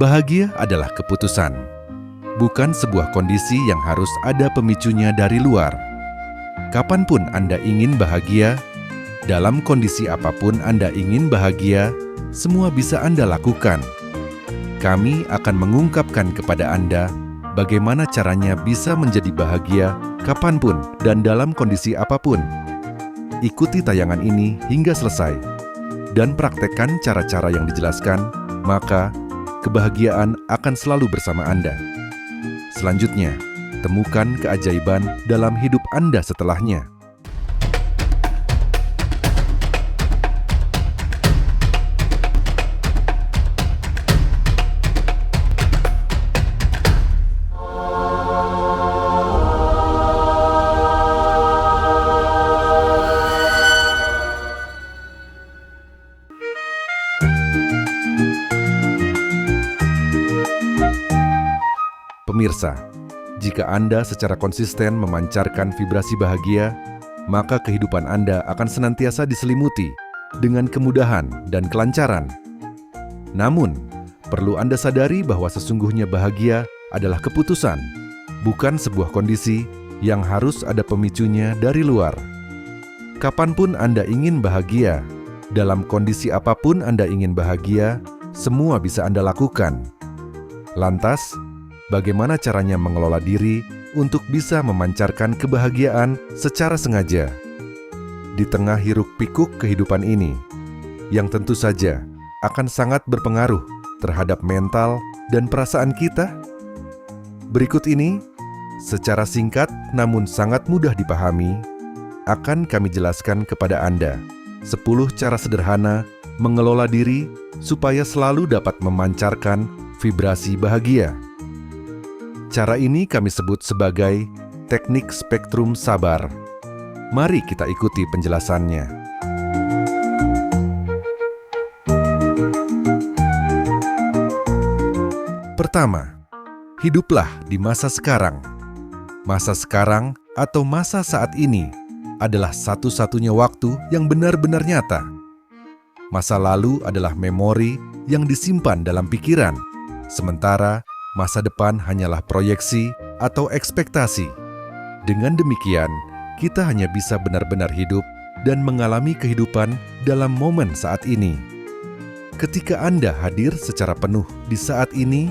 Bahagia adalah keputusan, bukan sebuah kondisi yang harus ada pemicunya dari luar. Kapanpun Anda ingin bahagia, dalam kondisi apapun Anda ingin bahagia, semua bisa Anda lakukan. Kami akan mengungkapkan kepada Anda bagaimana caranya bisa menjadi bahagia kapanpun dan dalam kondisi apapun. Ikuti tayangan ini hingga selesai dan praktekkan cara-cara yang dijelaskan, maka kebahagiaan akan selalu bersama Anda. Selanjutnya, temukan keajaiban dalam hidup Anda setelahnya. Pemirsa, jika Anda secara konsisten memancarkan vibrasi bahagia, maka kehidupan Anda akan senantiasa diselimuti dengan kemudahan dan kelancaran. Namun, perlu Anda sadari bahwa sesungguhnya bahagia adalah keputusan, bukan sebuah kondisi yang harus ada pemicunya dari luar. Kapanpun Anda ingin bahagia, dalam kondisi apapun Anda ingin bahagia, semua bisa Anda lakukan. Lantas, bagaimana caranya mengelola diri untuk bisa memancarkan kebahagiaan secara sengaja di tengah hiruk-pikuk kehidupan ini, yang tentu saja akan sangat berpengaruh terhadap mental dan perasaan kita? Berikut ini, secara singkat namun sangat mudah dipahami, akan kami jelaskan kepada Anda 10 cara sederhana mengelola diri supaya selalu dapat memancarkan vibrasi bahagia. Cara ini kami sebut sebagai teknik spektrum sabar. Mari kita ikuti penjelasannya. Pertama, hiduplah di masa sekarang. Masa sekarang atau masa saat ini adalah satu-satunya waktu yang benar-benar nyata. Masa lalu adalah memori yang disimpan dalam pikiran, sementara masa depan hanyalah proyeksi atau ekspektasi. Dengan demikian, kita hanya bisa benar-benar hidup dan mengalami kehidupan dalam momen saat ini. Ketika Anda hadir secara penuh di saat ini,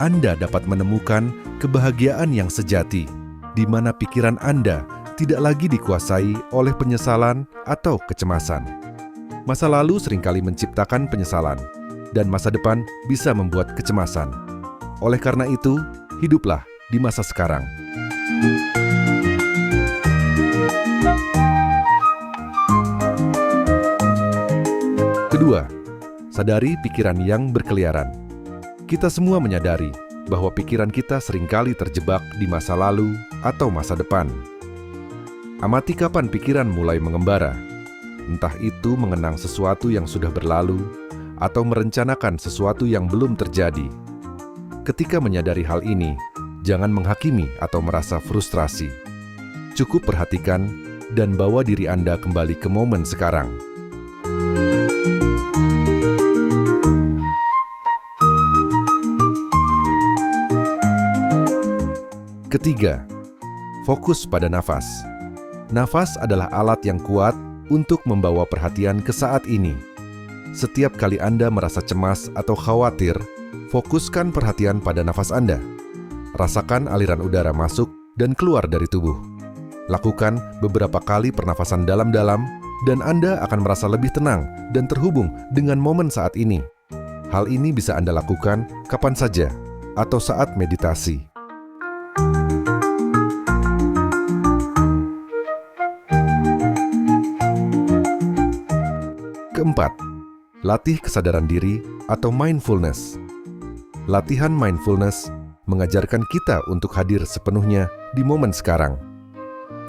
Anda dapat menemukan kebahagiaan yang sejati, di mana pikiran Anda tidak lagi dikuasai oleh penyesalan atau kecemasan. Masa lalu seringkali menciptakan penyesalan, dan masa depan bisa membuat kecemasan. Oleh karena itu, hiduplah di masa sekarang. Kedua, sadari pikiran yang berkeliaran. Kita semua menyadari bahwa pikiran kita seringkali terjebak di masa lalu atau masa depan. Amati kapan pikiran mulai mengembara, entah itu mengenang sesuatu yang sudah berlalu atau merencanakan sesuatu yang belum terjadi. Ketika menyadari hal ini, jangan menghakimi atau merasa frustrasi. Cukup perhatikan dan bawa diri Anda kembali ke momen sekarang. Ketiga, fokus pada nafas. Nafas adalah alat yang kuat untuk membawa perhatian ke saat ini. Setiap kali Anda merasa cemas atau khawatir, fokuskan perhatian pada nafas Anda. Rasakan aliran udara masuk dan keluar dari tubuh. Lakukan beberapa kali pernafasan dalam-dalam dan Anda akan merasa lebih tenang dan terhubung dengan momen saat ini. Hal ini bisa Anda lakukan kapan saja atau saat meditasi. Keempat, latih kesadaran diri atau mindfulness. Latihan mindfulness mengajarkan kita untuk hadir sepenuhnya di momen sekarang.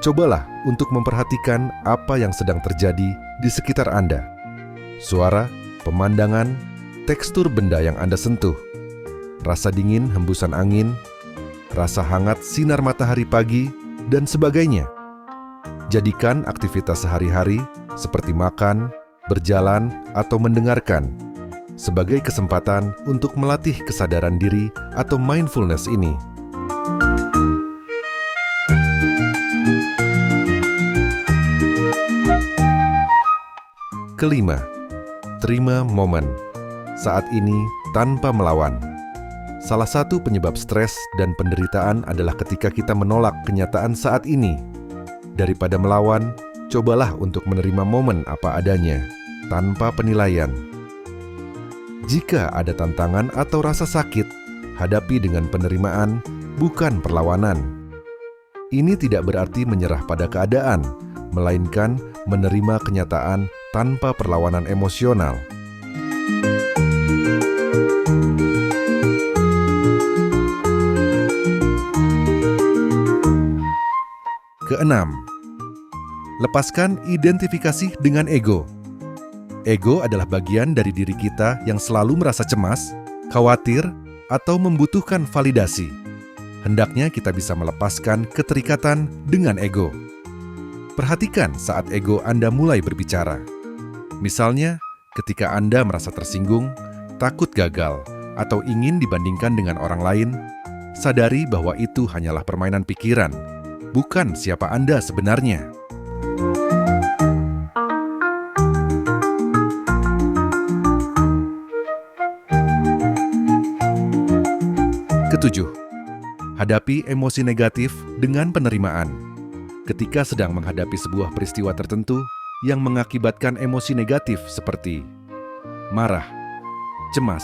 Cobalah untuk memperhatikan apa yang sedang terjadi di sekitar Anda. Suara, pemandangan, tekstur benda yang Anda sentuh, rasa dingin hembusan angin, rasa hangat sinar matahari pagi, dan sebagainya. Jadikan aktivitas sehari-hari seperti makan, berjalan, atau mendengarkan sebagai kesempatan untuk melatih kesadaran diri atau mindfulness ini. Kelima, terima momen. Saat ini tanpa melawan. Salah satu penyebab stres dan penderitaan adalah ketika kita menolak kenyataan saat ini. Daripada melawan, cobalah untuk menerima momen apa adanya, tanpa penilaian. Jika ada tantangan atau rasa sakit, hadapi dengan penerimaan, bukan perlawanan. Ini tidak berarti menyerah pada keadaan, melainkan menerima kenyataan tanpa perlawanan emosional. Keenam, lepaskan identifikasi dengan ego. Ego adalah bagian dari diri kita yang selalu merasa cemas, khawatir, atau membutuhkan validasi. Hendaknya kita bisa melepaskan keterikatan dengan ego. Perhatikan saat ego Anda mulai berbicara. Misalnya, ketika Anda merasa tersinggung, takut gagal, atau ingin dibandingkan dengan orang lain, sadari bahwa itu hanyalah permainan pikiran, bukan siapa Anda sebenarnya. Ketujuh, hadapi emosi negatif dengan penerimaan. Ketika sedang menghadapi sebuah peristiwa tertentu yang mengakibatkan emosi negatif seperti marah, cemas,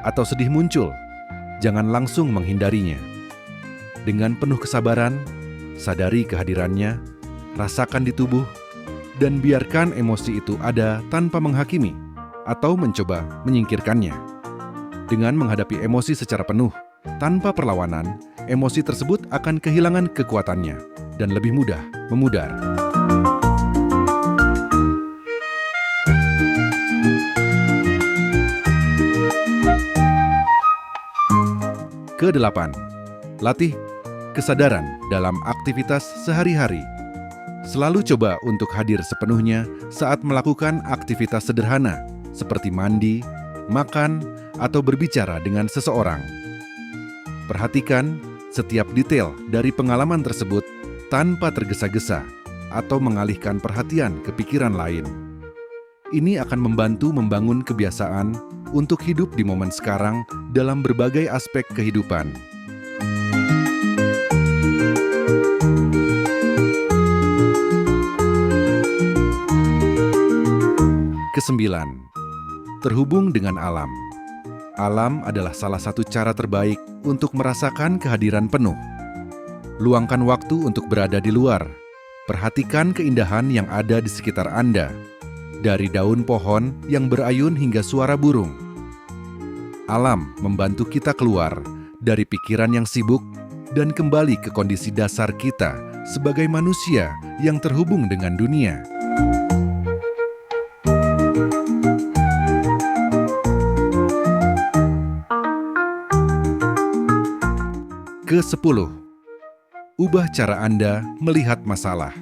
atau sedih muncul, jangan langsung menghindarinya. Dengan penuh kesabaran, sadari kehadirannya, rasakan di tubuh, dan biarkan emosi itu ada tanpa menghakimi atau mencoba menyingkirkannya. Dengan menghadapi emosi secara penuh, tanpa perlawanan, emosi tersebut akan kehilangan kekuatannya dan lebih mudah memudar. Kedelapan, latih kesadaran dalam aktivitas sehari-hari. Selalu coba untuk hadir sepenuhnya saat melakukan aktivitas sederhana seperti mandi, makan, atau berbicara dengan seseorang. Perhatikan setiap detail dari pengalaman tersebut tanpa tergesa-gesa atau mengalihkan perhatian ke pikiran lain. Ini akan membantu membangun kebiasaan untuk hidup di momen sekarang dalam berbagai aspek kehidupan. Kesembilan, terhubung dengan alam. Alam adalah salah satu cara terbaik untuk merasakan kehadiran penuh. Luangkan waktu untuk berada di luar. Perhatikan keindahan yang ada di sekitar Anda, dari daun pohon yang berayun hingga suara burung. Alam membantu kita keluar dari pikiran yang sibuk dan kembali ke kondisi dasar kita sebagai manusia yang terhubung dengan dunia. Ke-10, ubah cara Anda melihat masalah.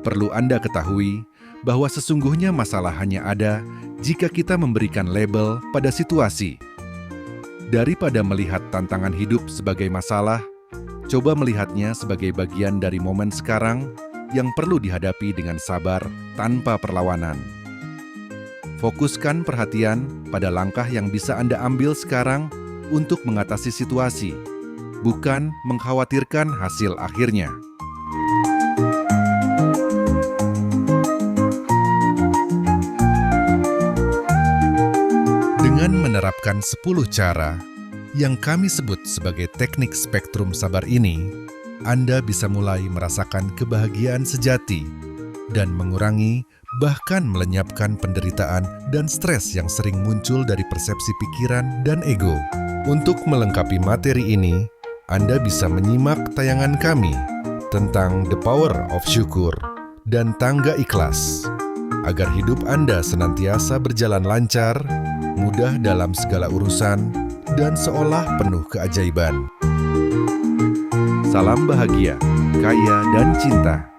Perlu Anda ketahui bahwa sesungguhnya masalah hanya ada jika kita memberikan label pada situasi. Daripada melihat tantangan hidup sebagai masalah, coba melihatnya sebagai bagian dari momen sekarang yang perlu dihadapi dengan sabar tanpa perlawanan. Fokuskan perhatian pada langkah yang bisa Anda ambil sekarang untuk mengatasi situasi, bukan mengkhawatirkan hasil akhirnya. Dengan menerapkan 10 cara yang kami sebut sebagai teknik spektrum sabar ini, Anda bisa mulai merasakan kebahagiaan sejati dan mengurangi, bahkan melenyapkan penderitaan dan stres yang sering muncul dari persepsi pikiran dan ego. Untuk melengkapi materi ini, Anda bisa menyimak tayangan kami tentang The Power of Syukur dan Tangga Ikhlas, agar hidup Anda senantiasa berjalan lancar, mudah dalam segala urusan, dan seolah penuh keajaiban. Salam bahagia, kaya, dan cinta.